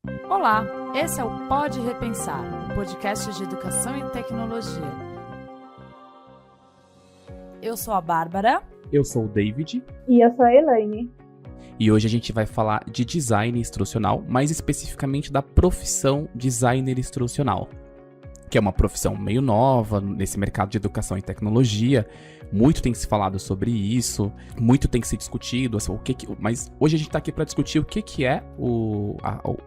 Olá, esse é o Pode Repensar, o podcast de educação e tecnologia. Eu sou a Bárbara. Eu sou o David. E eu sou a Elaine. E hoje a gente vai falar de design instrucional, mais especificamente da profissão designer instrucional, que é uma profissão meio nova nesse mercado de educação e tecnologia. Muito tem se falado sobre isso, muito tem se discutido, assim, mas hoje a gente está aqui para discutir o que é o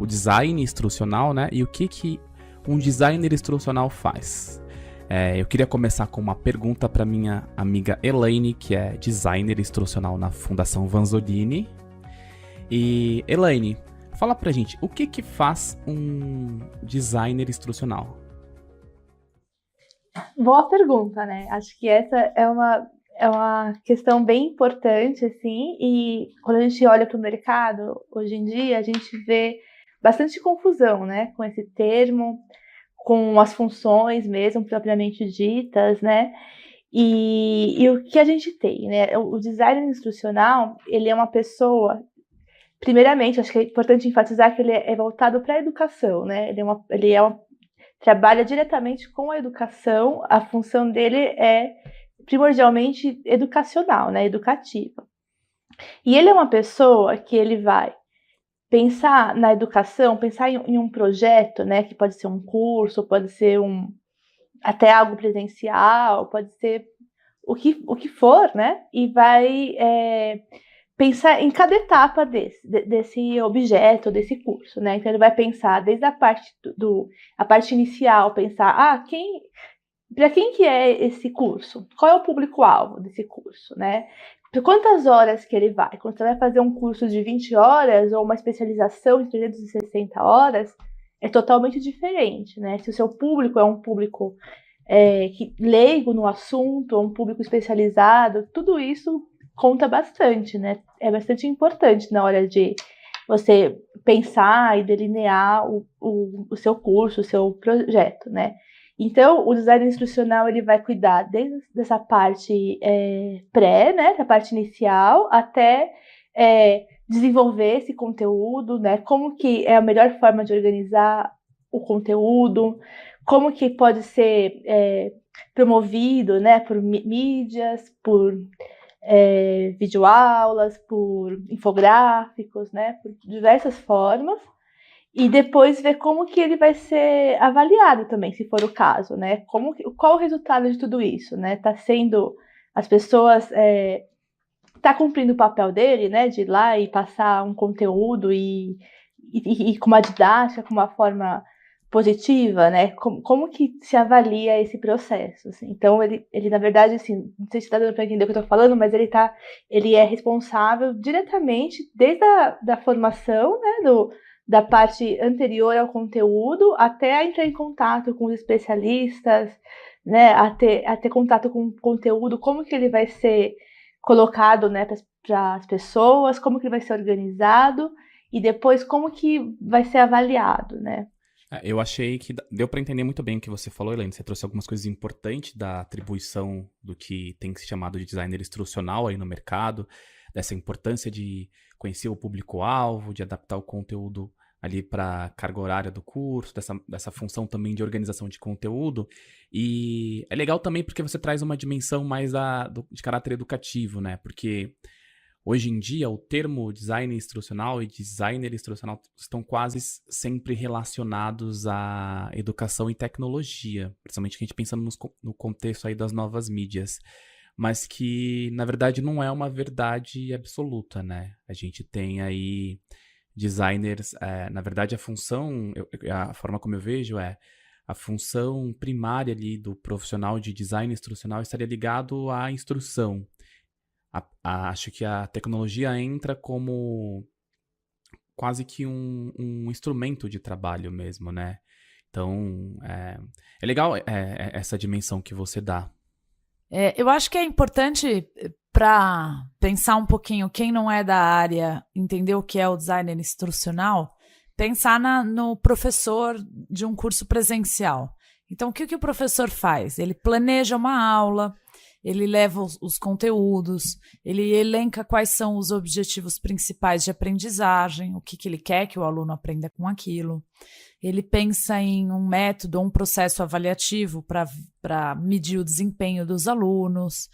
design instrucional, né? E o que um designer instrucional faz. Eu queria começar com uma pergunta para minha amiga Elaine, que é designer instrucional na Fundação Vanzolini. E Elaine, fala pra gente, o que faz um designer instrucional? Boa pergunta, né? Acho que essa é uma questão bem importante, assim, e quando a gente olha para o mercado, hoje em dia, a gente vê bastante confusão, né, com esse termo, com as funções mesmo, propriamente ditas, né, e o que a gente tem, né? O designer instrucional, ele é uma pessoa, primeiramente, acho que é importante enfatizar que ele é voltado para a educação, né, trabalha diretamente com a educação, a função dele é primordialmente educacional, né, educativa. E ele é uma pessoa que ele vai pensar na educação, pensar em um projeto, né, que pode ser um curso, pode ser até algo presencial, pode ser o que for, né, e vai pensar em cada etapa desse objeto, desse curso, né? Então ele vai pensar desde a parte a parte inicial, pensar, para quem que é esse curso? Qual é o público-alvo desse curso, né? Por quantas horas que ele vai? Quando você vai fazer um curso de 20 horas ou uma especialização de 360 horas, é totalmente diferente, né? Se o seu público é um público leigo no assunto, ou um público especializado, tudo isso conta bastante, né? É bastante importante na hora de você pensar e delinear o seu curso, o seu projeto, né? Então, o design instrucional, ele vai cuidar desde essa parte pré, né? Da parte inicial, até desenvolver esse conteúdo, né? Como que é a melhor forma de organizar o conteúdo, como que pode ser promovido, né? Por mídias, por videoaulas, por infográficos, né, por diversas formas, e depois ver como que ele vai ser avaliado também, se for o caso, né, qual o resultado de tudo isso, né, as pessoas tá cumprindo o papel dele, né, de ir lá e passar um conteúdo e com uma didática, com uma forma positiva, né? Como que se avalia esse processo? Assim? Então, ele, na verdade, assim, não sei se está dando para entender o que eu estou falando, mas ele é responsável diretamente desde da formação, né, da parte anterior ao conteúdo, até entrar em contato com os especialistas, né, a ter contato com o conteúdo, como que ele vai ser colocado, né, para as pessoas, como que ele vai ser organizado e depois como que vai ser avaliado, né? Eu achei que deu para entender muito bem o que você falou, Elaine. Você trouxe algumas coisas importantes da atribuição do que tem se chamado de designer instrucional aí no mercado, dessa importância de conhecer o público-alvo, de adaptar o conteúdo ali para a carga horária do curso, dessa função também de organização de conteúdo. E é legal também porque você traz uma dimensão mais de caráter educativo, né? Porque hoje em dia, o termo design instrucional e designer instrucional estão quase sempre relacionados à educação e tecnologia, principalmente que a gente pensa no contexto aí das novas mídias, mas que, na verdade, não é uma verdade absoluta, né? A gente tem aí designers, na verdade, a forma como eu vejo a função primária ali do profissional de design instrucional estaria ligado à instrução. Acho que a tecnologia entra como quase que um instrumento de trabalho mesmo, né? Então, é legal essa dimensão que você dá. Eu acho que é importante para pensar um pouquinho quem não é da área, entender o que é o designer instrucional, pensar no professor de um curso presencial. Então, o que o professor faz? Ele planeja uma aula, ele leva os conteúdos, ele elenca quais são os objetivos principais de aprendizagem, o que ele quer que o aluno aprenda com aquilo. Ele pensa em um método ou um processo avaliativo para medir o desempenho dos alunos.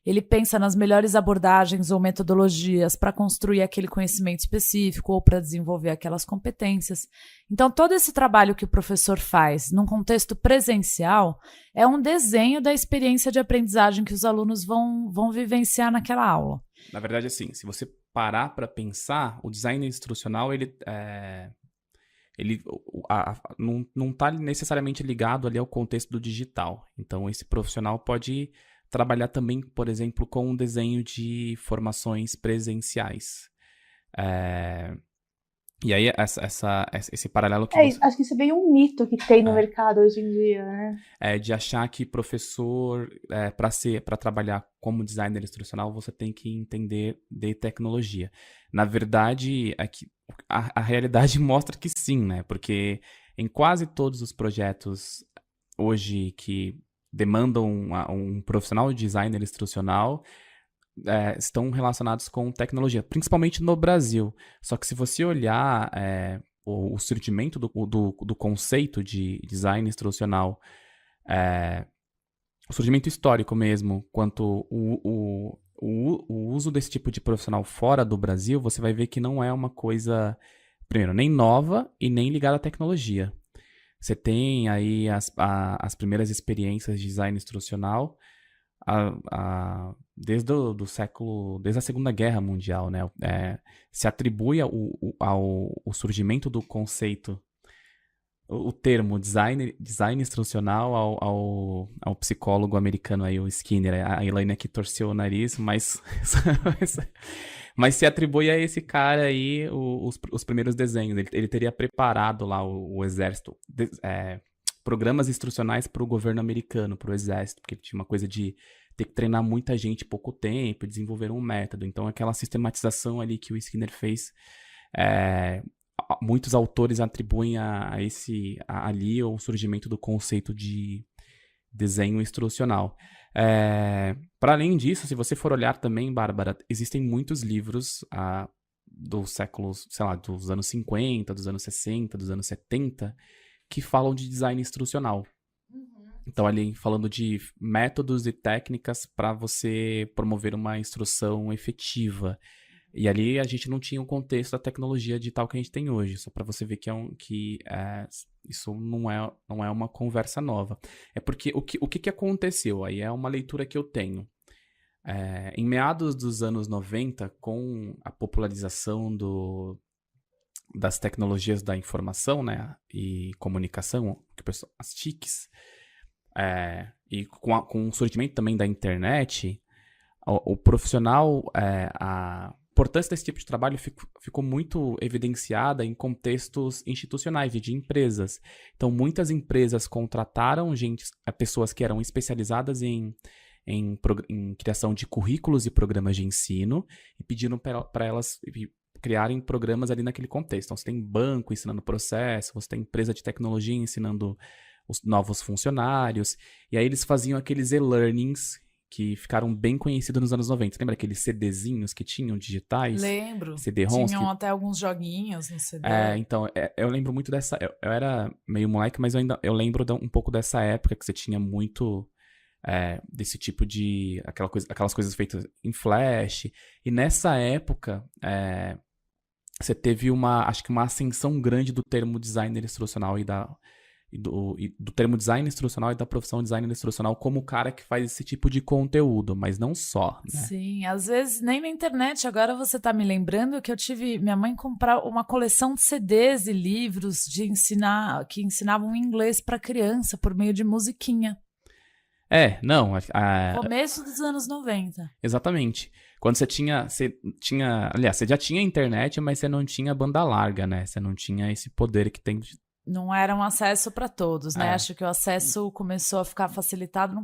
Ele pensa nas melhores abordagens ou metodologias para construir aquele conhecimento específico ou para desenvolver aquelas competências. Então, todo esse trabalho que o professor faz num contexto presencial é um desenho da experiência de aprendizagem que os alunos vão vivenciar naquela aula. Na verdade, assim, se você parar para pensar, o design instrucional, ele não está necessariamente ligado ali ao contexto do digital. Então, esse profissional pode trabalhar também, por exemplo, com um desenho de formações presenciais. E aí, esse paralelo que acho que isso é bem um mito que tem no mercado hoje em dia, né? De achar que professor, para trabalhar como designer instrucional, você tem que entender de tecnologia. Na verdade, a realidade mostra que sim, né? Porque em quase todos os projetos hoje que demandam um profissional de designer instrucional, estão relacionados com tecnologia, principalmente no Brasil. Só que se você olhar o surgimento do conceito de design instrucional, o surgimento histórico mesmo, quanto o uso desse tipo de profissional fora do Brasil, você vai ver que não é uma coisa, primeiro, nem nova e nem ligada à tecnologia. Você tem aí as primeiras experiências de design instrucional desde a Segunda Guerra Mundial, né? Se atribui ao surgimento do conceito, o termo design instrucional ao psicólogo americano aí, o Skinner. A Elaine aqui torceu o nariz, mas se atribui a esse cara aí os primeiros desenhos. Ele teria preparado lá o exército, programas instrucionais para o governo americano, para o exército, porque tinha uma coisa de ter que treinar muita gente em pouco tempo, desenvolver um método. Então, aquela sistematização ali que o Skinner fez, muitos autores atribuem ali o surgimento do conceito de desenho instrucional. Para além disso, se você for olhar também, Bárbara, existem muitos livros dos séculos, sei lá, dos anos 50, dos anos 60, dos anos 70, que falam de design instrucional. Então, ali falando de métodos e técnicas para você promover uma instrução efetiva. E ali a gente não tinha o contexto da tecnologia digital que a gente tem hoje, só para você ver que isso não é uma conversa nova. É porque o que aconteceu? Aí é uma leitura que eu tenho. Em meados dos anos 90, com a popularização das tecnologias da informação, né, e comunicação, as TICs, e com o surgimento também da internet, o profissional, a importância desse tipo de trabalho ficou muito evidenciada em contextos institucionais e de empresas. Então, muitas empresas contrataram pessoas que eram especializadas em criação de currículos e programas de ensino e pediram para elas criarem programas ali naquele contexto. Então, você tem banco ensinando processo, você tem empresa de tecnologia ensinando os novos funcionários, e aí eles faziam aqueles e-learnings que ficaram bem conhecidos nos anos 90. Lembra aqueles CDzinhos que tinham digitais? Lembro. CD-ROMs. Tinham até alguns joguinhos no CD. Então, eu lembro muito dessa... Eu era meio moleque, mas eu lembro um pouco dessa época que você tinha muito desse tipo de... Aquelas coisas feitas em flash. E nessa época, você teve acho que uma ascensão grande do termo designer instrucional do termo design instrucional e da profissão designer instrucional como o cara que faz esse tipo de conteúdo, mas não só, né? Sim, às vezes nem na internet. Agora você tá me lembrando que eu tive minha mãe comprar uma coleção de CDs e livros que ensinavam inglês para criança por meio de musiquinha. Começo dos anos 90. Exatamente. Quando você tinha, aliás, você já tinha internet, mas você não tinha banda larga, né? Você não tinha esse poder que tem. Não era um acesso para todos, né? Acho que o acesso começou a ficar facilitado no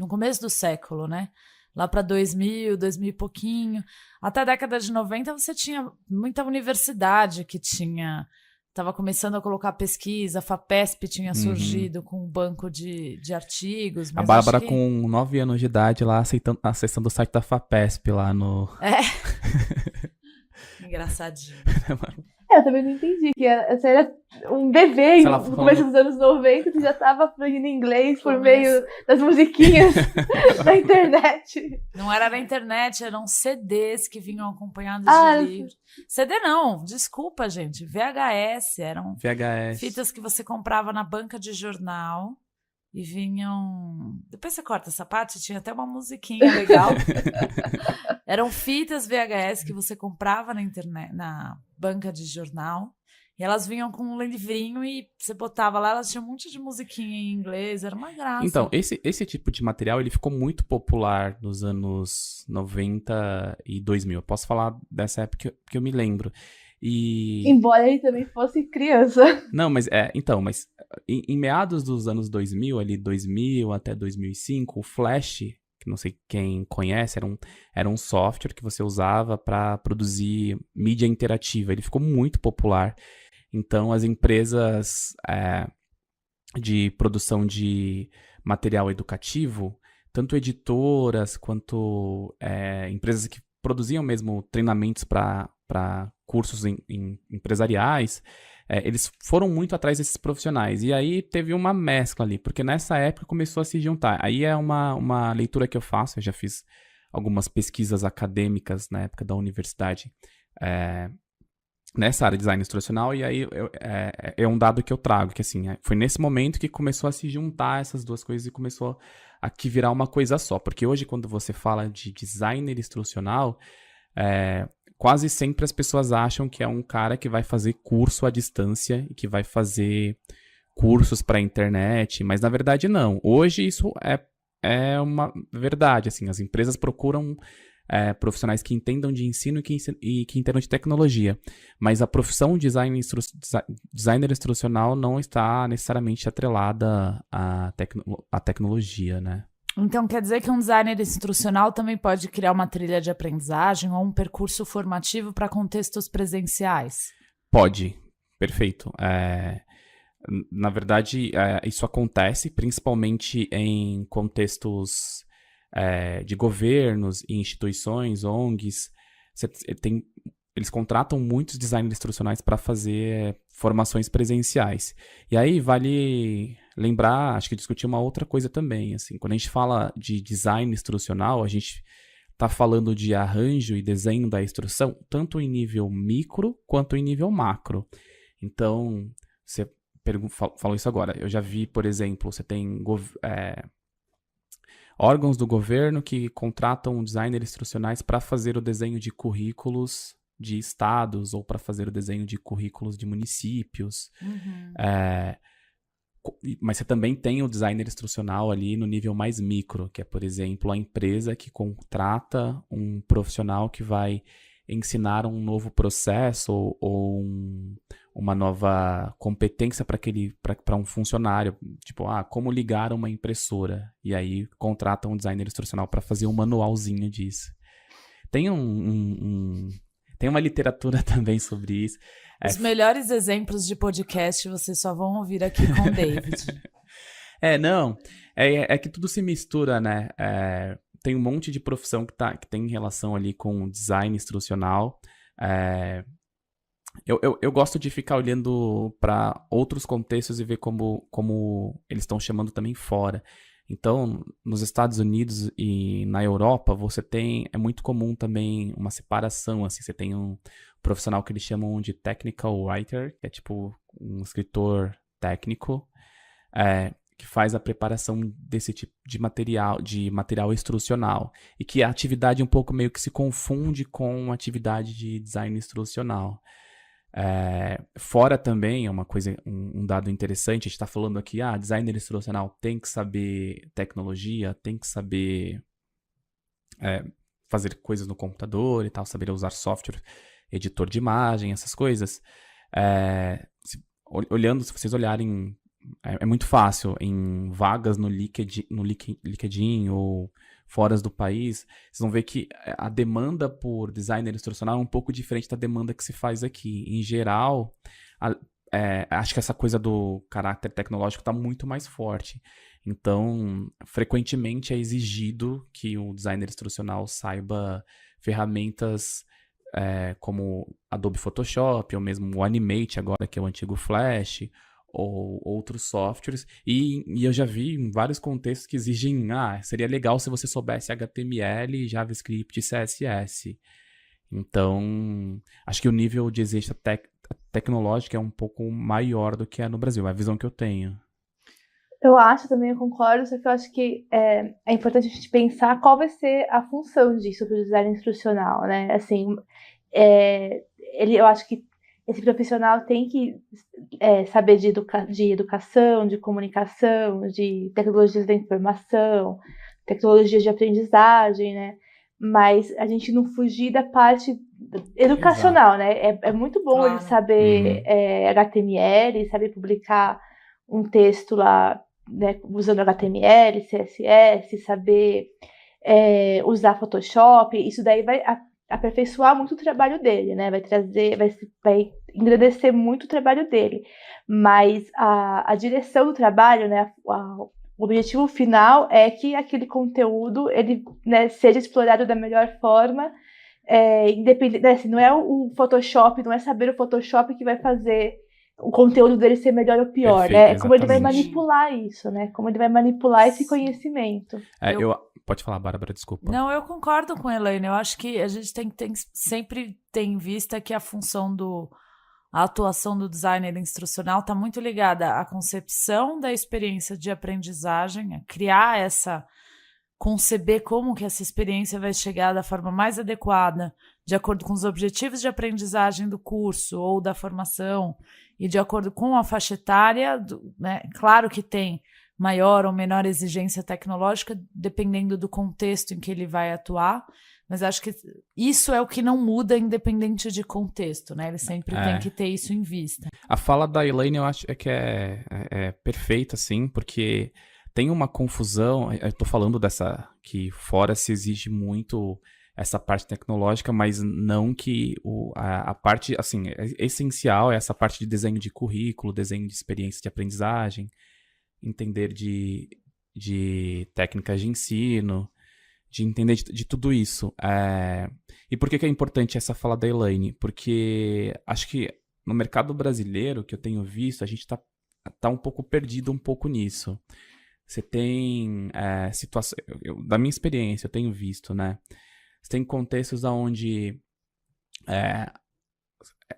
começo do século, né? Lá para 2000 e pouquinho. Até a década de 90 você tinha muita universidade que tinha estava começando a colocar pesquisa, a FAPESP tinha Uhum. surgido com um banco de artigos. A Mas Bárbara acho que... com 9 anos de idade lá acessando o site da FAPESP lá no... Engraçadinho. Eu também não entendi que você era um bebê no começo dos anos 90, você já estava aprendendo inglês por meio das musiquinhas da internet. Não era na internet, eram CDs que vinham acompanhados de livros. CD não, desculpa, gente. VHS, eram fitas que você comprava na banca de jornal e vinham... Depois você corta essa parte, tinha até uma musiquinha legal. Eram fitas VHS que você comprava na internet, na banca de jornal, e elas vinham com um livrinho e você botava lá, elas tinham um monte de musiquinha em inglês, era uma graça. Então, esse tipo de material, ele ficou muito popular nos anos 90 e 2000. Eu posso falar dessa época que eu me lembro. Embora ele também fosse criança. Não, mas mas em meados dos anos 2000, ali 2000 até 2005, o Flash, que não sei quem conhece, era um software que você usava para produzir mídia interativa. Ele ficou muito popular. Então, as empresas de produção de material educativo, tanto editoras quanto empresas que produziam mesmo treinamentos para cursos empresariais, eles foram muito atrás desses profissionais. E aí teve uma mescla ali, porque nessa época começou a se juntar. Aí é uma leitura que eu faço, eu já fiz algumas pesquisas acadêmicas na época da universidade nessa área de design instrucional, e aí é um dado que eu trago, que assim, foi nesse momento que começou a se juntar essas duas coisas e começou a que virar uma coisa só. Porque hoje, quando você fala de designer instrucional, quase sempre as pessoas acham que é um cara que vai fazer curso à distância e que vai fazer cursos para a internet, mas na verdade não. Hoje isso é uma verdade, assim, as empresas procuram profissionais que entendam de ensino e que entendam de tecnologia, mas a profissão de designer instrucional não está necessariamente atrelada à tecnologia, né? Então, quer dizer que um designer instrucional também pode criar uma trilha de aprendizagem ou um percurso formativo para contextos presenciais? Pode, perfeito. Na verdade, isso acontece principalmente em contextos de governos e instituições, ONGs. Eles contratam muitos designers instrucionais para fazer formações presenciais. E aí vale lembrar, acho que discutir uma outra coisa também. Assim, quando a gente fala de design instrucional, a gente está falando de arranjo e desenho da instrução, tanto em nível micro quanto em nível macro. Então, você falou isso agora. Eu já vi, por exemplo, você tem órgãos do governo que contratam designers instrucionais para fazer o desenho de currículos de estados ou para fazer o desenho de currículos de municípios. Uhum. Mas você também tem o designer instrucional ali no nível mais micro, que é, por exemplo, a empresa que contrata um profissional que vai ensinar um novo processo ou uma nova competência para um funcionário. Tipo, como ligar uma impressora. E aí contrata um designer instrucional para fazer um manualzinho disso. Tem tem uma literatura também sobre isso. Os melhores exemplos de podcast vocês só vão ouvir aqui com o David. É que tudo se mistura, né? Tem um monte de profissão que tem relação ali com design instrucional. Eu gosto de ficar olhando para outros contextos e ver como eles estão chamando também fora. Então, nos Estados Unidos e na Europa, é muito comum também uma separação, assim, você tem um profissional que eles chamam de technical writer, que é tipo um escritor técnico, que faz a preparação desse tipo de material instrucional, e que a atividade um pouco meio que se confunde com a atividade de design instrucional. Fora também, é uma coisa, um dado interessante, a gente está falando aqui, designer instrucional tem que saber tecnologia, tem que saber fazer coisas no computador e tal, saber usar software, editor de imagem, essas coisas. Se vocês olharem, é muito fácil, em vagas no LinkedIn ou fora do país, vocês vão ver que a demanda por designer instrucional é um pouco diferente da demanda que se faz aqui. Em geral, acho que essa coisa do caráter tecnológico está muito mais forte. Então, frequentemente é exigido que o designer instrucional saiba ferramentas como Adobe Photoshop, ou mesmo o Animate agora, que é o antigo Flash, ou outros softwares. E eu já vi em vários contextos que exigem, seria legal se você soubesse HTML, JavaScript e CSS. Então, acho que o nível de exigência tecnológica é um pouco maior do que é no Brasil, é a visão que eu tenho. Eu acho também, eu concordo, só que eu acho que é importante a gente pensar qual vai ser a função disso para o design instrucional, né? Assim, eu acho que esse profissional tem que saber de educação, de comunicação, de tecnologias da informação, tecnologias de aprendizagem, né? Mas a gente não fugir da parte educacional, né? É muito bom ele saber HTML, saber publicar um texto lá, né, usando HTML, CSS, saber usar Photoshop. Isso daí vai aperfeiçoar muito o trabalho dele, né? Vai engrandecer muito o trabalho dele. Mas a direção do trabalho, né, o objetivo final é que aquele conteúdo ele, né, seja explorado da melhor forma, independente, né, assim, não é o Photoshop, não é saber o Photoshop que vai fazer o conteúdo dele ser melhor ou pior, Perfeito, né? É exatamente. como ele vai manipular isso, né? Como ele vai manipular esse conhecimento. Pode falar, Bárbara, desculpa. Não, eu concordo com a Elaine. Eu acho que a gente sempre tem em vista que a atuação do designer instrucional está muito ligada à concepção da experiência de aprendizagem, a criar conceber como que essa experiência vai chegar da forma mais adequada, de acordo com os objetivos de aprendizagem do curso ou da formação, e de acordo com a faixa etária, né? Claro que tem maior ou menor exigência tecnológica, dependendo do contexto em que ele vai atuar, mas acho que isso é o que não muda independente de contexto, né? Ele sempre tem que ter isso em vista. A fala da Elaine eu acho que é perfeita, assim, porque tem uma confusão, eu tô falando que fora se exige muito essa parte tecnológica, mas não que a parte, assim, essencial é essa parte de desenho de currículo, desenho de experiência de aprendizagem, entender de técnicas de ensino, de entender de tudo isso. E por que é importante essa fala da Elaine? Porque acho que no mercado brasileiro, que eu tenho visto, a gente tá um pouco perdido nisso. Você tem situações... Da minha experiência, eu tenho visto, né? Você tem contextos onde...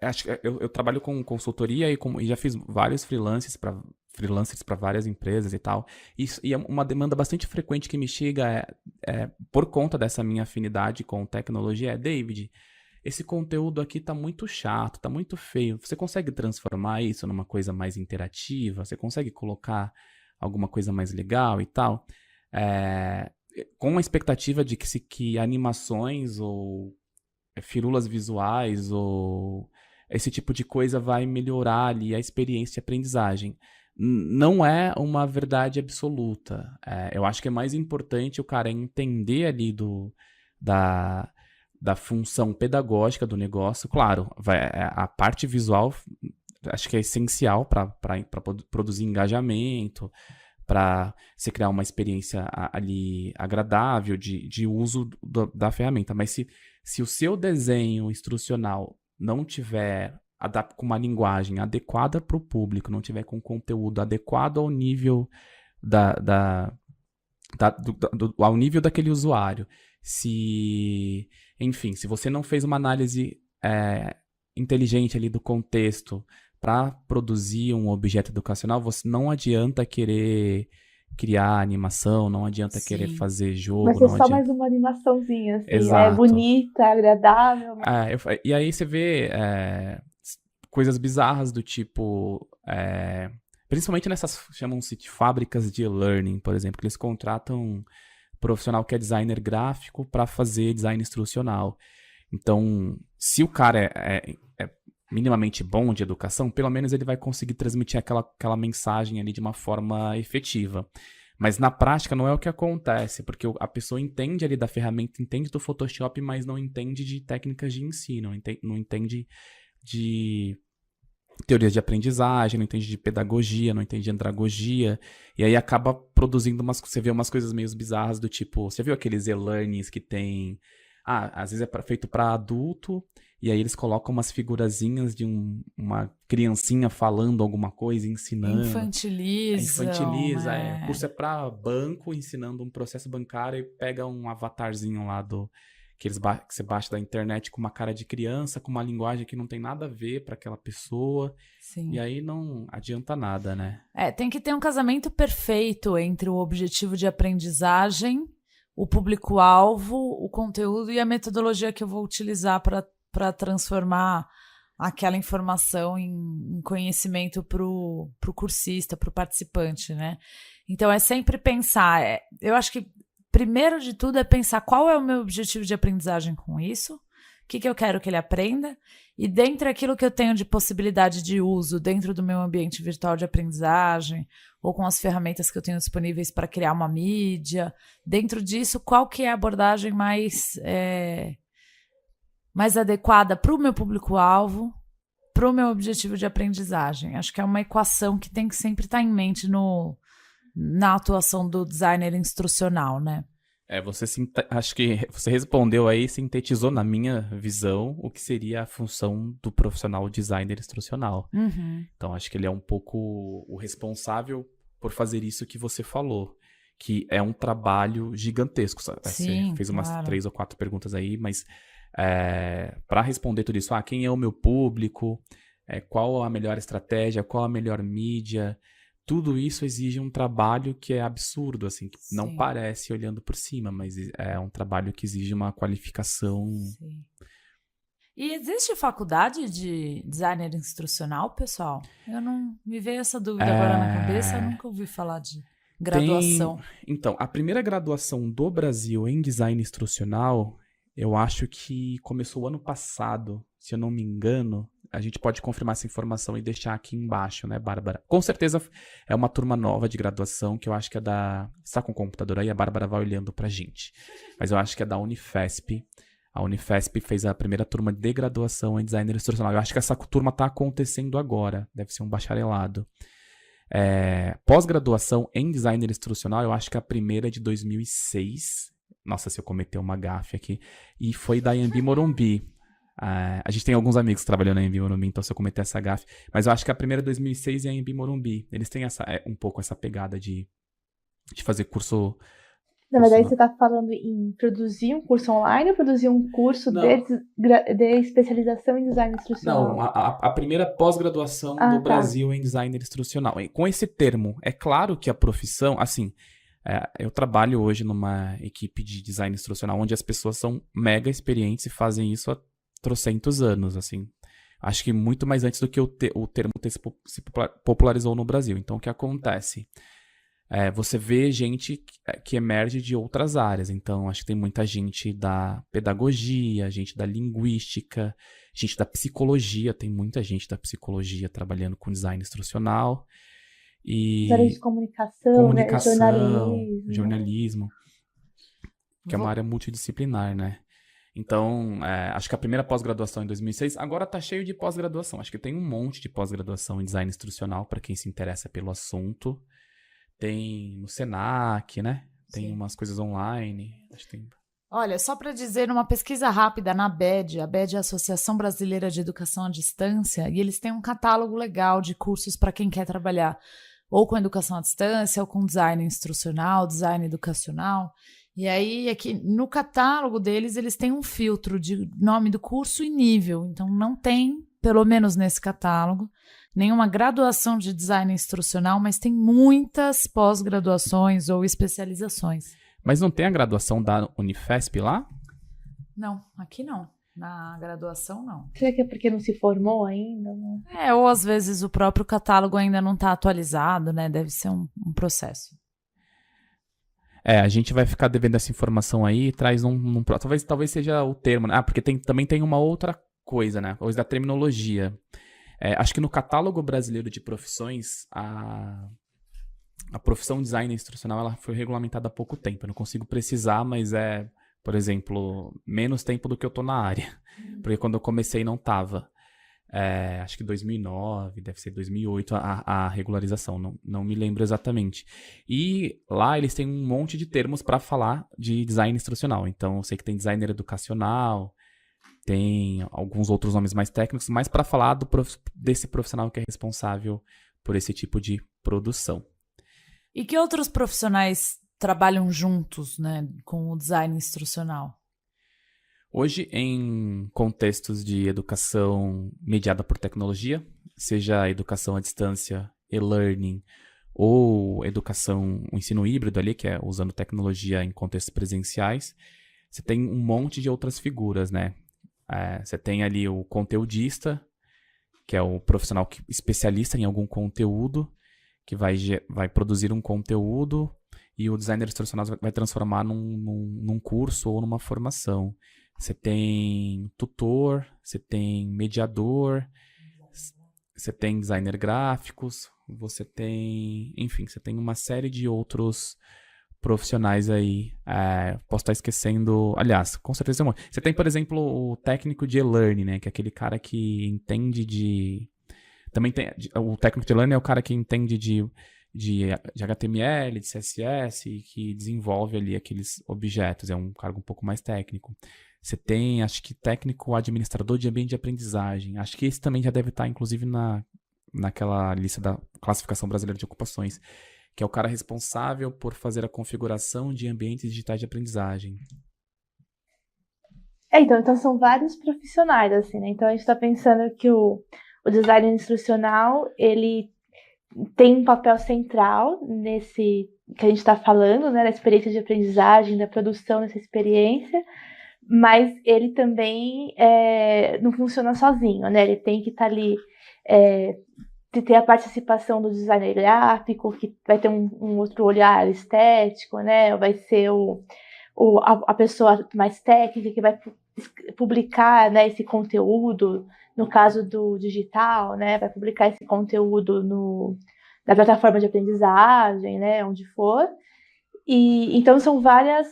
acho que eu trabalho com consultoria e já fiz vários freelancers para várias empresas e tal. E é uma demanda bastante frequente que me chega por conta dessa minha afinidade com tecnologia. David, esse conteúdo aqui tá muito chato, tá muito feio. Você consegue transformar isso numa coisa mais interativa? Você consegue colocar alguma coisa mais legal e tal? Com a expectativa de que animações ou firulas visuais ou esse tipo de coisa vai melhorar ali a experiência de aprendizagem. Não é uma verdade absoluta. Eu acho que é mais importante o cara entender ali da função pedagógica do negócio. Claro, a parte visual acho que é essencial para produzir engajamento, para você criar uma experiência ali agradável de uso da ferramenta. Mas se o seu desenho instrucional não tiver com uma linguagem adequada para o público, não tiver com conteúdo adequado ao nível ao nível daquele usuário, se você não fez uma análise inteligente ali do contexto para produzir um objeto educacional, você não adianta querer criar animação, não adianta querer fazer jogo. Vai ser só mais uma animaçãozinha, assim. Exato. Bonita, agradável. E aí você vê coisas bizarras do tipo... principalmente nessas, chamam-se de fábricas de e-learning, por exemplo, que eles contratam um profissional que é designer gráfico para fazer design instrucional. Então, se o cara é minimamente bom de educação, pelo menos ele vai conseguir transmitir aquela mensagem ali de uma forma efetiva. Mas na prática não é o que acontece, porque a pessoa entende ali da ferramenta, entende do Photoshop, mas não entende de técnicas de ensino, não entende teorias de aprendizagem, não entende de pedagogia, não entende de andragogia, e aí acaba produzindo você vê umas coisas meio bizarras do tipo, você viu aqueles e-learnings que tem, às vezes é feito para adulto, e aí eles colocam umas figurazinhas de uma criancinha falando alguma coisa, ensinando. Infantiliza. O curso é para banco, ensinando um processo bancário, e pega um avatarzinho lá que você baixa da internet com uma cara de criança, com uma linguagem que não tem nada a ver para aquela pessoa. Sim. E aí não adianta nada, né? Tem que ter um casamento perfeito entre o objetivo de aprendizagem, o público-alvo, o conteúdo e a metodologia que eu vou utilizar para transformar aquela informação em conhecimento para o cursista, para o participante, né? Então, é sempre pensar. Eu acho que primeiro de tudo é pensar qual é o meu objetivo de aprendizagem com isso, o que eu quero que ele aprenda, e dentro daquilo que eu tenho de possibilidade de uso dentro do meu ambiente virtual de aprendizagem, ou com as ferramentas que eu tenho disponíveis para criar uma mídia, dentro disso, qual que é a abordagem mais adequada para o meu público-alvo, para o meu objetivo de aprendizagem. Acho que é uma equação que tem que sempre estar em mente na atuação do designer instrucional, né? Acho que você respondeu aí, sintetizou na minha visão o que seria a função do profissional designer instrucional. Uhum. Então, acho que ele é um pouco o responsável por fazer isso que você falou, que é um trabalho gigantesco. Sabe? Sim, você fez umas claro. 3 ou 4 perguntas aí, mas para responder tudo isso, quem é o meu público, qual a melhor estratégia, qual a melhor mídia, tudo isso exige um trabalho que é absurdo, assim, que Sim. não parece olhando por cima, mas é um trabalho que exige uma qualificação. Sim. E existe faculdade de designer instrucional, pessoal? Eu não me veio essa dúvida agora na cabeça, eu nunca ouvi falar de graduação. Então, a primeira graduação do Brasil em design instrucional, eu acho que começou ano passado, se eu não me engano. A gente pode confirmar essa informação e deixar aqui embaixo, né, Bárbara? Com certeza é uma turma nova de graduação, que eu acho que é da... Você está com o computador aí? A Bárbara vai olhando pra gente. Mas eu acho que é da Unifesp. A Unifesp fez a primeira turma de graduação em design instrucional. Eu acho que essa turma está acontecendo agora. Deve ser um bacharelado. Pós-graduação em design instrucional, eu acho que a primeira é de 2006. Nossa, se eu cometer uma gafe aqui. E foi da Anhembi Morumbi. A gente tem alguns amigos trabalhando na Anhembi Morumbi, então se eu cometer essa gafe. Mas eu acho que a primeira é 2006 e a Anhembi Morumbi. Eles têm um pouco essa pegada de fazer curso... Não, mas aí você está falando em produzir um curso online ou produzir um curso de especialização em design instrucional? Não, a primeira pós-graduação do Brasil em design instrucional. E com esse termo, é claro que a profissão, assim... eu trabalho hoje numa equipe de design instrucional onde as pessoas são mega experientes e fazem isso há trocentos anos, assim. Acho que muito mais antes do que o termo se popularizou no Brasil. Então, o que acontece? Você vê gente que emerge de outras áreas. Então, acho que tem muita gente da pedagogia, gente da linguística, gente da psicologia. Tem muita gente da psicologia trabalhando com design instrucional. Área de comunicação, né? Jornalismo, que é uma área multidisciplinar, né? Então, acho que a primeira pós-graduação em 2006, agora tá cheio de pós-graduação. Acho que tem um monte de pós-graduação em design instrucional para quem se interessa pelo assunto. Tem no Senac, né? Tem umas coisas online. Acho que tem... Olha, só para dizer, uma pesquisa rápida na ABED, a ABED é a Associação Brasileira de Educação à Distância, e eles têm um catálogo legal de cursos para quem quer trabalhar ou com educação à distância, ou com design instrucional, design educacional. E aí, aqui no catálogo deles, eles têm um filtro de nome do curso e nível. Então, não tem, pelo menos nesse catálogo, nenhuma graduação de design instrucional, mas tem muitas pós-graduações ou especializações. Mas não tem a graduação da Unifesp lá? Não, aqui não. Na graduação, não. Será que é porque não se formou ainda? Ou às vezes o próprio catálogo ainda não está atualizado, né? Deve ser um processo. A gente vai ficar devendo essa informação aí e traz talvez seja o termo, né? Porque também tem uma outra coisa, né? Coisa da terminologia. Acho que no catálogo brasileiro de profissões, a profissão design instrucional ela foi regulamentada há pouco tempo. Eu não consigo precisar, mas por exemplo, menos tempo do que eu tô na área. Porque quando eu comecei não tava. acho que 2009, deve ser 2008 a regularização, não me lembro exatamente. E lá eles têm um monte de termos para falar de design instrucional. Então, eu sei que tem designer educacional, tem alguns outros nomes mais técnicos, mas para falar desse profissional que é responsável por esse tipo de produção. E que outros profissionais trabalham juntos, né, com o design instrucional? Hoje, em contextos de educação mediada por tecnologia, seja educação à distância, e-learning, ou educação, o ensino híbrido ali, que é usando tecnologia em contextos presenciais, você tem um monte de outras figuras, né? Você tem ali o conteudista, que é o profissional especialista em algum conteúdo, que vai produzir um conteúdo, e o designer instrucional vai transformar num curso ou numa formação. Você tem tutor, você tem mediador, você tem designer gráficos, você tem uma série de outros profissionais aí. Posso estar esquecendo, aliás, com certeza você tem, por exemplo, o técnico de e-learning, né, que é aquele cara que entende também tem, o técnico de e-learning é o cara que entende de HTML, de CSS e que desenvolve ali aqueles objetos, é um cargo um pouco mais técnico. Você tem, acho que, técnico administrador de ambiente de aprendizagem. Acho que esse também já deve estar, inclusive, naquela lista da classificação brasileira de ocupações, que é o cara responsável por fazer a configuração de ambientes digitais de aprendizagem. Então são vários profissionais, assim, né? Então a gente está pensando que o design instrucional, ele tem um papel central nesse que a gente está falando, né? Da experiência de aprendizagem, da produção dessa experiência, mas ele também não funciona sozinho, né? Ele tem que estar ali, ter a participação do designer gráfico, que vai ter um outro olhar estético, né? Vai ser a pessoa mais técnica que vai publicar, né, esse conteúdo, no caso do digital, né? Vai publicar esse conteúdo na plataforma de aprendizagem, né? Onde for. E então são várias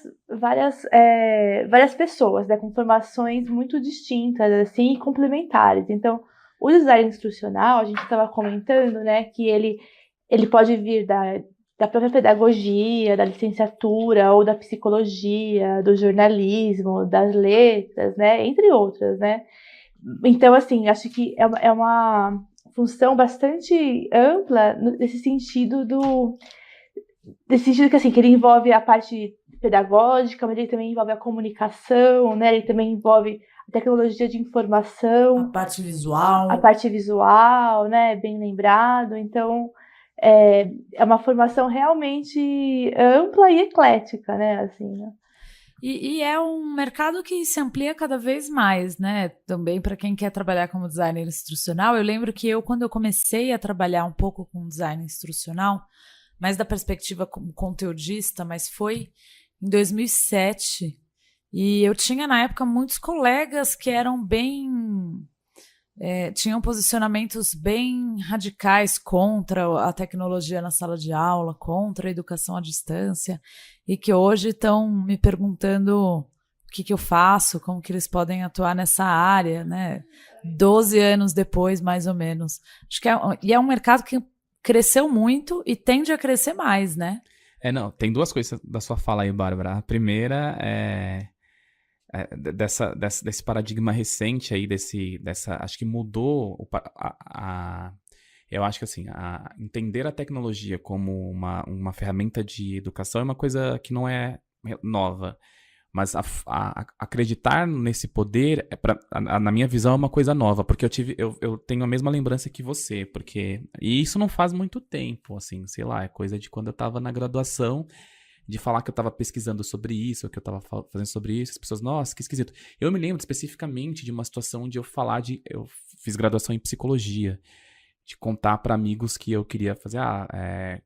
pessoas, né, com formações muito distintas, assim, e complementares. Então, o design instrucional, a gente estava comentando, né, que ele pode vir da própria pedagogia, da licenciatura, ou da psicologia, do jornalismo, das letras, né, entre outras, né. Então, assim, acho que é uma função bastante ampla nesse sentido que, assim, que ele envolve a parte pedagógica, mas ele também envolve a comunicação, né? Ele também envolve a tecnologia de informação. A parte visual. A parte visual, né? Bem lembrado. Então, é uma formação realmente ampla e eclética, né? Assim, né? E é um mercado que se amplia cada vez mais, né? Também para quem quer trabalhar como designer instrucional. Eu lembro que quando eu comecei a trabalhar um pouco com design instrucional, mais da perspectiva como conteudista, mas foi em 2007. E eu tinha, na época, muitos colegas que eram tinham posicionamentos bem radicais contra a tecnologia na sala de aula, contra a educação à distância, e que hoje estão me perguntando o que eu faço, como que eles podem atuar nessa área, né? 12 anos depois, mais ou menos. Acho que é um mercado que cresceu muito e tende a crescer mais, né? Não, tem duas coisas da sua fala aí, Bárbara. A primeira desse paradigma recente aí, acho que mudou eu acho que assim, entender a tecnologia como uma ferramenta de educação é uma coisa que não é nova. Mas acreditar nesse poder, na minha visão, é uma coisa nova, porque eu tenho a mesma lembrança que você, e isso não faz muito tempo, assim, sei lá, é coisa de quando eu estava na graduação, de falar que eu estava pesquisando sobre isso, que eu estava fazendo sobre isso, as pessoas, nossa, que esquisito. Eu me lembro especificamente de uma situação onde eu fiz graduação em psicologia, de contar para amigos que eu queria fazer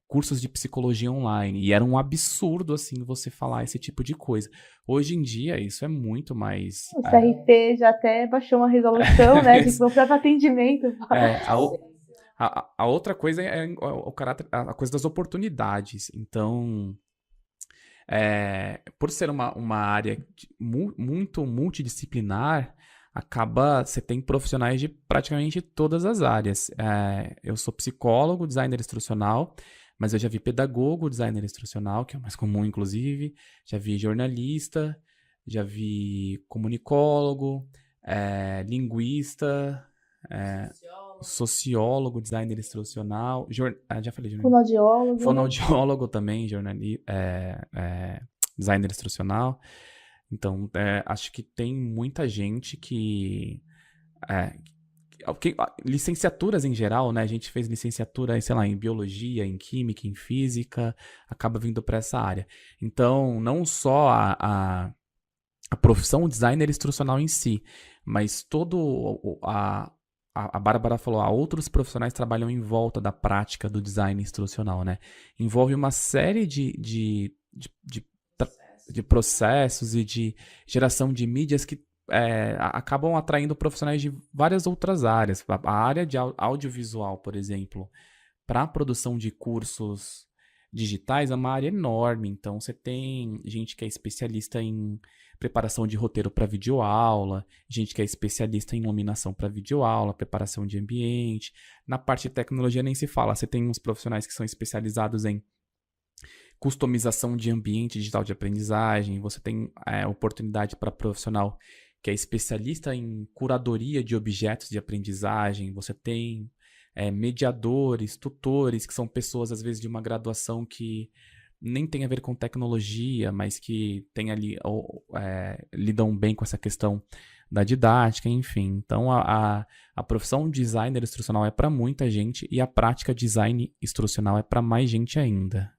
cursos de psicologia online. E era um absurdo, assim, você falar esse tipo de coisa. Hoje em dia, isso é muito mais... O CRT já até baixou uma resolução, né? Que foi para atendimento. A outra coisa é o caráter, a coisa das oportunidades. Então, por ser uma área muito multidisciplinar, você tem profissionais de praticamente todas as áreas. Eu sou psicólogo, designer instrucional, mas eu já vi pedagogo, designer instrucional, que é o mais comum, inclusive. Já vi jornalista, já vi comunicólogo, linguista, sociólogo, designer instrucional, já falei Fonoaudiólogo. Fonoaudiólogo também, designer instrucional. Então, acho que tem muita gente que licenciaturas em geral, né? A gente fez licenciatura, sei lá, em biologia, em química, em física, acaba vindo para essa área. Então, não só a profissão designer instrucional em si, mas a Bárbara falou, outros profissionais trabalham em volta da prática do design instrucional, né? Envolve uma série de processos e de geração de mídias que acabam atraindo profissionais de várias outras áreas. A área de audiovisual, por exemplo, para a produção de cursos digitais é uma área enorme. Então, você tem gente que é especialista em preparação de roteiro para videoaula, gente que é especialista em iluminação para videoaula, preparação de ambiente. Na parte de tecnologia nem se fala. Você tem uns profissionais que são especializados em customização de ambiente digital de aprendizagem. Você tem oportunidade para profissional que é especialista em curadoria de objetos de aprendizagem. Você tem mediadores, tutores, que são pessoas, às vezes, de uma graduação que nem tem a ver com tecnologia, mas que tem ali, lidam bem com essa questão da didática, enfim. Então, a profissão designer instrucional é para muita gente e a prática design instrucional é para mais gente ainda.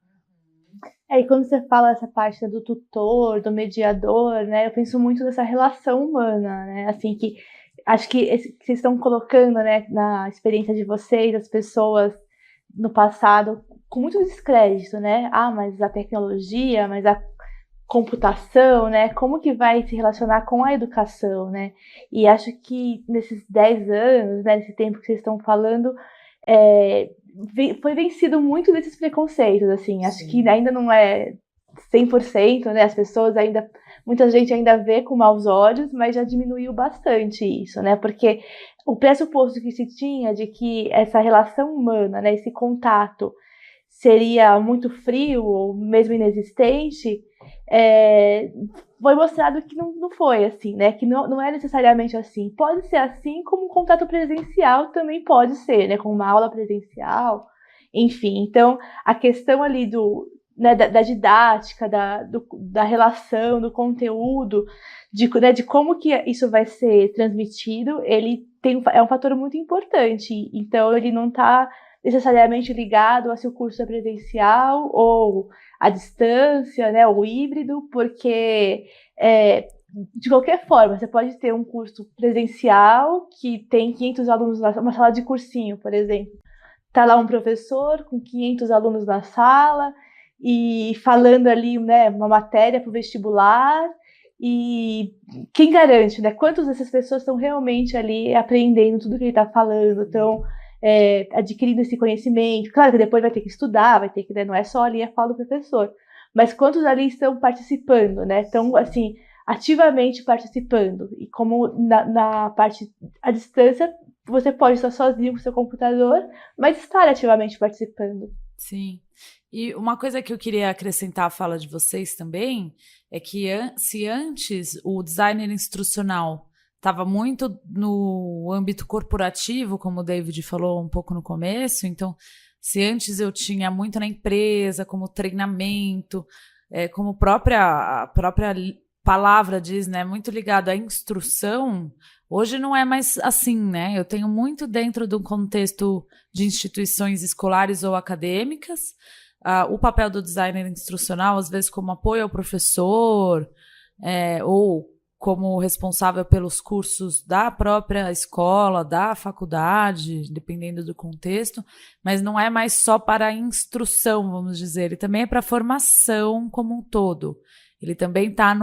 E quando você fala essa parte do tutor, do mediador, né, eu penso muito nessa relação humana, né, assim, que acho que vocês estão colocando, né, na experiência de vocês, as pessoas no passado com muito descrédito, né, mas a tecnologia, mas a computação, né, como que vai se relacionar com a educação, né, e acho que nesses 10 anos, né, nesse tempo que vocês estão falando, foi vencido muito desses preconceitos, assim, acho Sim. que ainda não é 100%, né, as pessoas ainda, muita gente ainda vê com maus olhos, mas já diminuiu bastante isso, né, porque o pressuposto que se tinha de que essa relação humana, né, esse contato seria muito frio ou mesmo inexistente, foi mostrado que não foi assim, né? Que não é necessariamente assim. Pode ser assim como um contato presencial também pode ser, né? Como uma aula presencial, enfim. Então, a questão ali da didática, da relação, do conteúdo, de como que isso vai ser transmitido, ele é um fator muito importante. Então, ele não está necessariamente ligado a se o curso é presencial ou à distância, né, ou híbrido, porque de qualquer forma, você pode ter um curso presencial que tem 500 alunos, uma sala de cursinho, por exemplo. Está lá um professor com 500 alunos na sala e falando ali, né, uma matéria para o vestibular, e quem garante, né, quantas dessas pessoas estão realmente ali aprendendo tudo que ele está falando, estão adquirindo esse conhecimento. Claro que depois vai ter que estudar, vai ter que, né, não é só ali a fala do professor, mas quantos ali estão participando, né? Estão, assim, ativamente participando. E como na parte à distância, você pode estar sozinho com o seu computador, mas estar ativamente participando. Sim. E uma coisa que eu queria acrescentar à fala de vocês também é que se antes o designer instrucional estava muito no âmbito corporativo, como o David falou um pouco no começo, então, se antes eu tinha muito na empresa, como treinamento, como a própria palavra diz, né, muito ligado à instrução, hoje não é mais assim, né? Eu tenho muito dentro do contexto de instituições escolares ou acadêmicas, o papel do designer instrucional, às vezes como apoio ao professor, ou como responsável pelos cursos da própria escola, da faculdade, dependendo do contexto, mas não é mais só para a instrução, vamos dizer, ele também é para a formação como um todo. Ele também está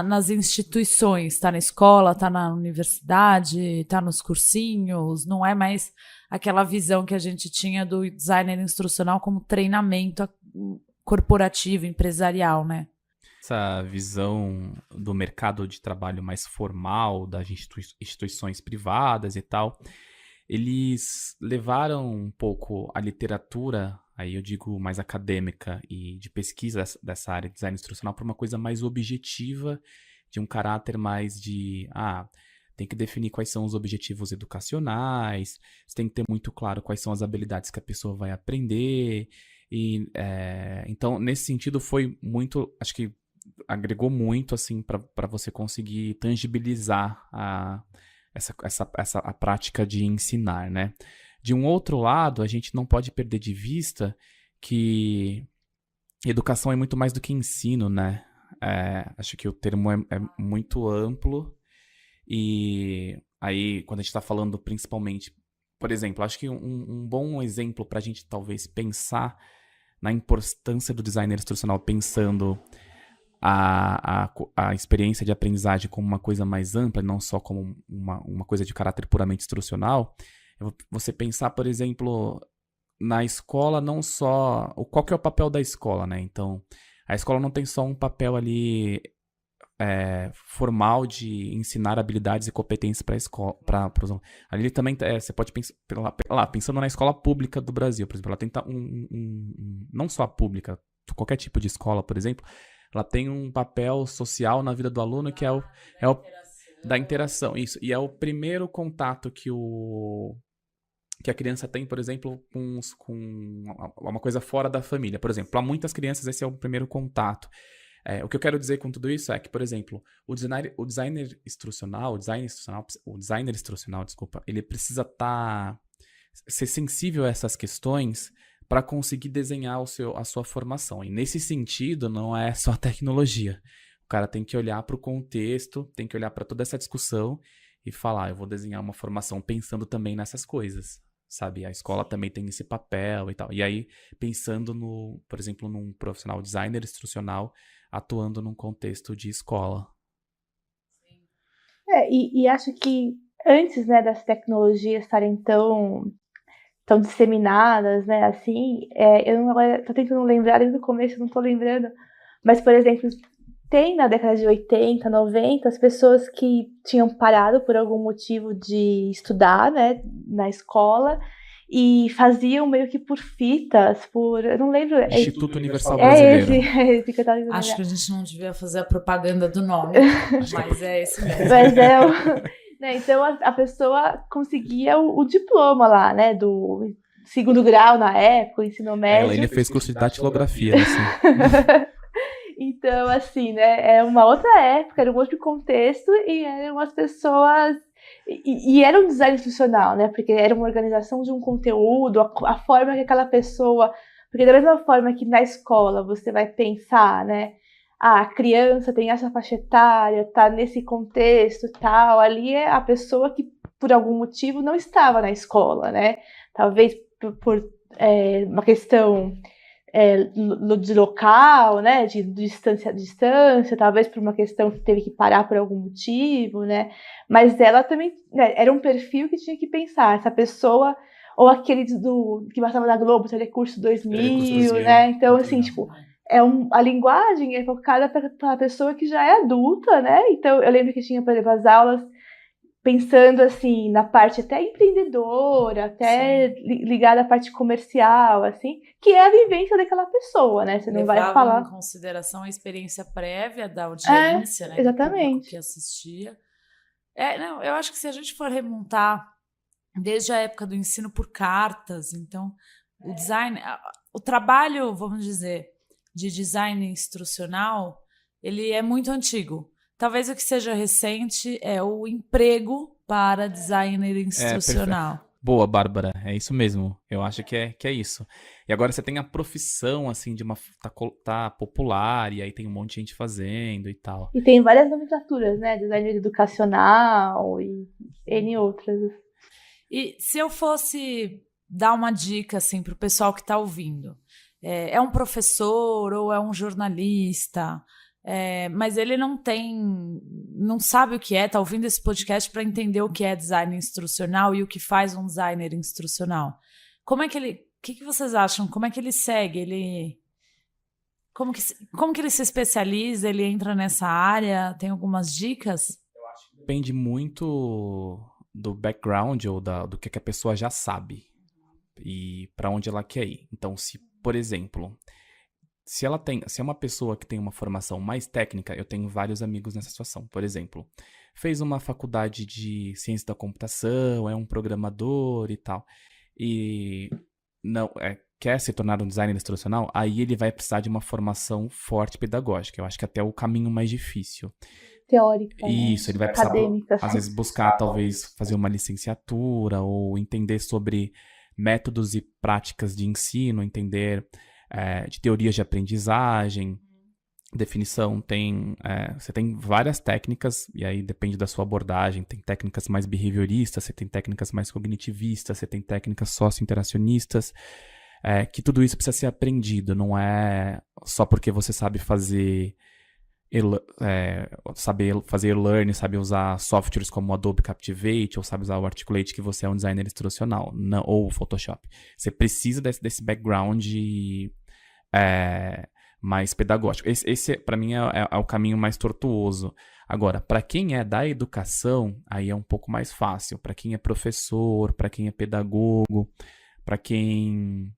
nas instituições, está na escola, está na universidade, está nos cursinhos, não é mais aquela visão que a gente tinha do designer instrucional como treinamento corporativo, empresarial, né? essa visão do mercado de trabalho mais formal, das instituições privadas e tal, eles levaram um pouco a literatura, aí eu digo mais acadêmica e de pesquisa dessa área de design instrucional, para uma coisa mais objetiva, de um caráter mais de, tem que definir quais são os objetivos educacionais, você tem que ter muito claro quais são as habilidades que a pessoa vai aprender, e então, nesse sentido, foi muito, acho que agregou muito, assim, para você conseguir tangibilizar a prática de ensinar, né? De um outro lado, a gente não pode perder de vista que educação é muito mais do que ensino, né? Acho que o termo é muito amplo e aí, quando a gente está falando principalmente, por exemplo, acho que um bom exemplo para a gente talvez pensar na importância do designer instrucional, pensando a experiência de aprendizagem como uma coisa mais ampla, não só como uma coisa de caráter puramente instrucional, você pensar, por exemplo, na escola, não só... Qual que é o papel da escola, né? Então, a escola não tem só um papel ali formal de ensinar habilidades e competências para a escola. Ali também, você pode pensar, pensando na escola pública do Brasil, por exemplo, ela tenta não só a pública, qualquer tipo de escola, por exemplo, ela tem um papel social na vida do aluno que é o da interação. Isso. E é o primeiro contato que a criança tem, por exemplo, com uma coisa fora da família. Por exemplo, para muitas crianças esse é o primeiro contato. O que eu quero dizer com tudo isso é que, por exemplo, o designer instrucional, desculpa, ele precisa ser sensível a essas questões para conseguir desenhar a sua formação. E nesse sentido, não é só a tecnologia. O cara tem que olhar para o contexto, tem que olhar para toda essa discussão e falar, eu vou desenhar uma formação pensando também nessas coisas, sabe? A escola também tem esse papel e tal. E aí, pensando por exemplo, num profissional designer instrucional atuando num contexto de escola. E acho que antes, né, das tecnologias estarem tão disseminadas, né, assim, eu não, agora tô tentando lembrar, desde o começo não tô lembrando, mas, por exemplo, tem na década de 80, 90, as pessoas que tinham parado por algum motivo de estudar, né, na escola, e faziam meio que por fitas, eu não lembro... Instituto Universal Brasileiro. Esse que eu tava Acho que a gente não devia fazer a propaganda do nome, mas é esse mesmo. Mas né, então a pessoa conseguia o diploma lá, né, do segundo grau na época, o ensino médio. Ele fez curso de datilografia, assim. Então, assim, né, é uma outra época, era um outro contexto e eram as pessoas... E era um design institucional, né, porque era uma organização de um conteúdo, a forma que aquela pessoa... Porque da mesma forma que na escola você vai pensar, né, a criança tem essa faixa etária, tá nesse contexto e tal, ali é a pessoa que, por algum motivo, não estava na escola, né? Talvez por uma questão de local, né? De distância, talvez por uma questão que teve que parar por algum motivo, né? Mas ela também, né, era um perfil que tinha que pensar, essa pessoa... Ou aquele que passava na Globo, Telecurso 2000, né? Então, assim, tipo... a linguagem é focada para a pessoa que já é adulta, né? Então, eu lembro que tinha, por exemplo, as aulas pensando, assim, na parte até empreendedora, até ligada à parte comercial, assim, que é a vivência daquela pessoa, né? Você não vai falar... em consideração a experiência prévia da audiência, né? Exatamente. Que assistia. Não, eu acho que se a gente for remontar desde a época do ensino por cartas, então, o design... O trabalho, vamos dizer... de design instrucional, ele é muito antigo. Talvez o que seja recente é o emprego para designer instrucional. Boa, Bárbara, é isso mesmo. Eu acho que é isso. E agora você tem a profissão, assim, tá popular, e aí tem um monte de gente fazendo e tal. E tem várias nomenclaturas, né? Designer educacional e N outras. E se eu fosse dar uma dica, assim, para o pessoal que está ouvindo... É um professor ou é um jornalista, mas ele não sabe o que está ouvindo esse podcast para entender o que é design instrucional e o que faz um designer instrucional. Como é que o que vocês acham? Como é que ele segue? Como que ele se especializa? Ele entra nessa área? Tem algumas dicas? Depende muito do background ou do que a pessoa já sabe e para onde ela quer ir. Então, se, por exemplo, se é uma pessoa que tem uma formação mais técnica, eu tenho vários amigos nessa situação. Por exemplo, fez uma faculdade de ciência da computação, é um programador e tal, e não quer se tornar um designer instrucional, aí ele vai precisar de uma formação forte pedagógica. Eu acho que até é o caminho mais difícil. Teórica, Isso, né? ele vai precisar, Acadêmica. às vezes, buscar, talvez, fazer uma licenciatura ou entender sobre métodos e práticas de ensino, entender de teorias de aprendizagem, definição. Você tem várias técnicas, e aí depende da sua abordagem. Tem técnicas mais behavioristas, você tem técnicas mais cognitivistas, você tem técnicas socio-interacionistas, que tudo isso precisa ser aprendido, não é só porque você sabe fazer saber fazer e-learning, sabe usar softwares como o Adobe Captivate ou sabe usar o Articulate que você é um designer instrucional, não, ou o Photoshop. Você precisa desse background mais pedagógico. Esse para mim, é o caminho mais tortuoso. Agora, para quem é da educação, aí é um pouco mais fácil. Para quem é professor, para quem é pedagogo, para quem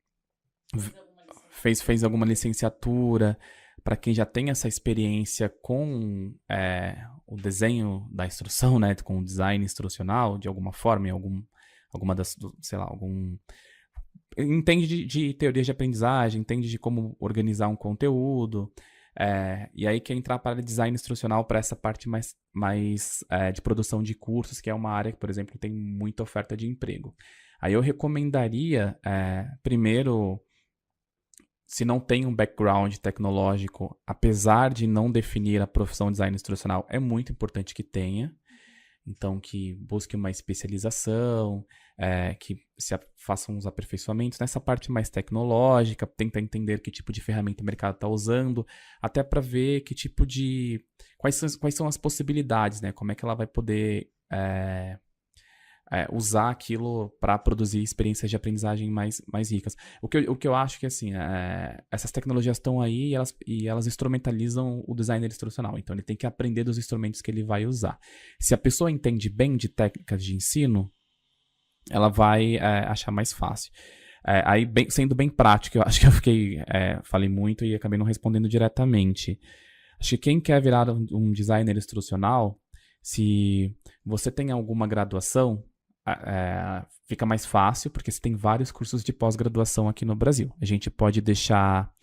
fez alguma licenciatura, para quem já tem essa experiência com o desenho da instrução, né, com o design instrucional, de alguma forma, em alguma das, sei lá, entende de teorias de aprendizagem, entende de como organizar um conteúdo, e aí quer entrar para design instrucional, para essa parte mais de produção de cursos, que é uma área que, por exemplo, tem muita oferta de emprego. Aí eu recomendaria, primeiro, se não tem um background tecnológico, apesar de não definir a profissão de design instrucional, é muito importante que tenha. Então, que busque uma especialização, que façam uns aperfeiçoamentos nessa parte mais tecnológica, tenta entender que tipo de ferramenta o mercado está usando, até para ver que tipo de... Quais são as possibilidades, né? Como é que ela vai poder usar aquilo para produzir experiências de aprendizagem mais ricas. O que eu acho que, assim, essas tecnologias estão aí e elas instrumentalizam o designer instrucional. Então, ele tem que aprender dos instrumentos que ele vai usar. Se a pessoa entende bem de técnicas de ensino, ela vai achar mais fácil. Aí, sendo bem prático, eu acho que eu falei muito e acabei não respondendo diretamente. Acho que quem quer virar um designer instrucional, se você tem alguma graduação, fica mais fácil, porque você tem vários cursos de pós-graduação aqui no Brasil. A gente pode deixar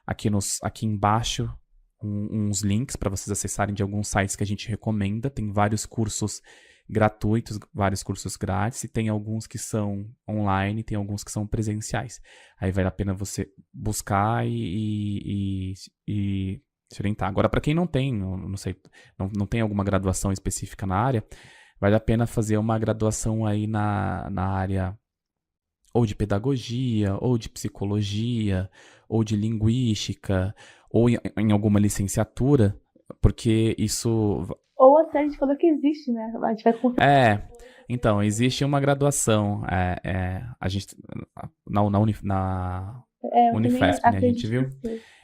aqui embaixo uns links para vocês acessarem de alguns sites que a gente recomenda. Tem vários cursos gratuitos, vários cursos grátis, e tem alguns que são online, tem alguns que são presenciais. Aí vale a pena você buscar e se orientar. Agora, para quem não tem, não sei, não tem alguma graduação específica na área, vale a pena fazer uma graduação aí na área ou de pedagogia, ou de psicologia, ou de linguística, ou em alguma licenciatura, porque isso... Ou até a gente falou que existe, né? A gente vai contar. Então, existe uma graduação, a gente, na Unifesp, né, a gente viu,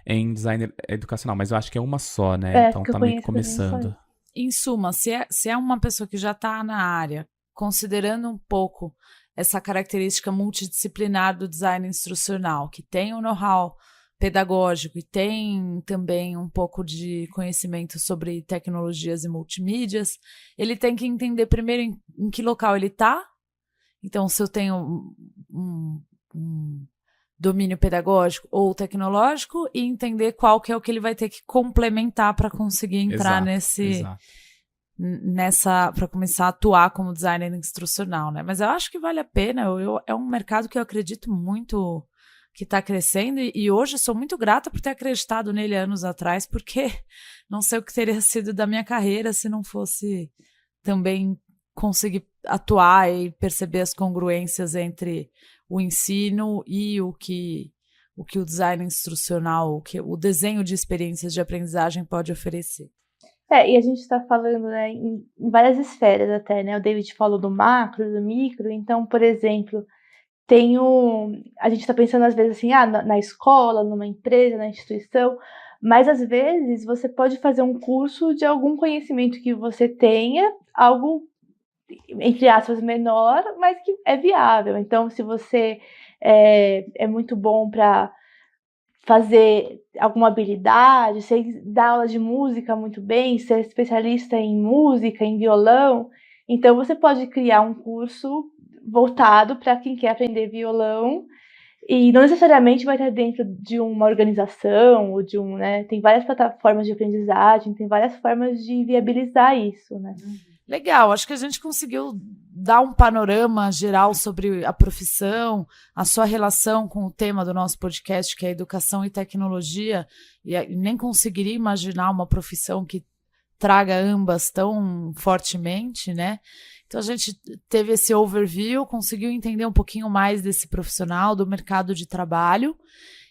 em design educacional, mas eu acho que é uma só, né? Então tá meio que começando. Em suma, se é uma pessoa que já está na área, considerando um pouco essa característica multidisciplinar do design instrucional, que tem um know-how pedagógico e tem também um pouco de conhecimento sobre tecnologias e multimídias, ele tem que entender primeiro em que local ele está. Então, se eu tenho um domínio pedagógico ou tecnológico, e entender qual que é o que ele vai ter que complementar para conseguir entrar para começar a atuar como designer instrucional, né? Mas eu acho que vale a pena, é um mercado que eu acredito muito que está crescendo, e hoje sou muito grata por ter acreditado nele anos atrás, porque não sei o que teria sido da minha carreira se não fosse também conseguir atuar e perceber as congruências entre o ensino e o que o design instrucional, o desenho de experiências de aprendizagem pode oferecer. E a gente está falando, né, em várias esferas até, né? O David falou do macro, do micro. Então, por exemplo, a gente está pensando às vezes assim, na escola, numa empresa, na instituição, mas às vezes você pode fazer um curso de algum conhecimento que você tenha, algo, entre aspas, menor, mas que é viável. Então, se você é muito bom para fazer alguma habilidade, você dá aula de música muito bem, ser especialista em música, em violão, então você pode criar um curso voltado para quem quer aprender violão, e não necessariamente vai estar dentro de uma organização, ou né? Tem várias plataformas de aprendizagem, tem várias formas de viabilizar isso, né? Legal, acho que a gente conseguiu dar um panorama geral sobre a profissão, a sua relação com o tema do nosso podcast, que é educação e tecnologia, e nem conseguiria imaginar uma profissão que traga ambas tão fortemente, né? Então a gente teve esse overview, conseguiu entender um pouquinho mais desse profissional, do mercado de trabalho,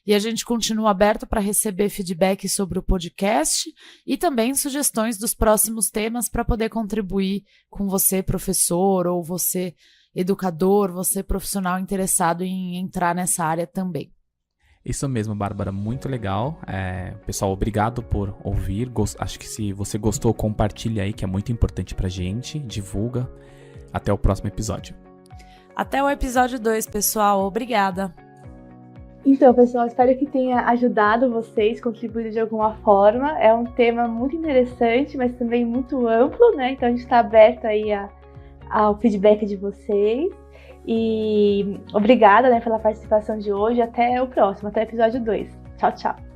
e a gente continua aberto para receber feedback sobre o podcast e também sugestões dos próximos temas para poder contribuir com você, professor, ou você, educador, você, profissional interessado em entrar nessa área também. Isso mesmo, Bárbara, muito legal. Pessoal, obrigado por ouvir. Acho que se você gostou, compartilha aí, que é muito importante pra gente. Divulga. Até o próximo episódio. Até o episódio 2, pessoal. Obrigada. Então, pessoal, espero que tenha ajudado vocês, contribuído de alguma forma. É um tema muito interessante, mas também muito amplo, né? Então a gente está aberto aí ao feedback de vocês. E obrigada, né, pela participação de hoje. Até o próximo, até o episódio 2. Tchau, tchau.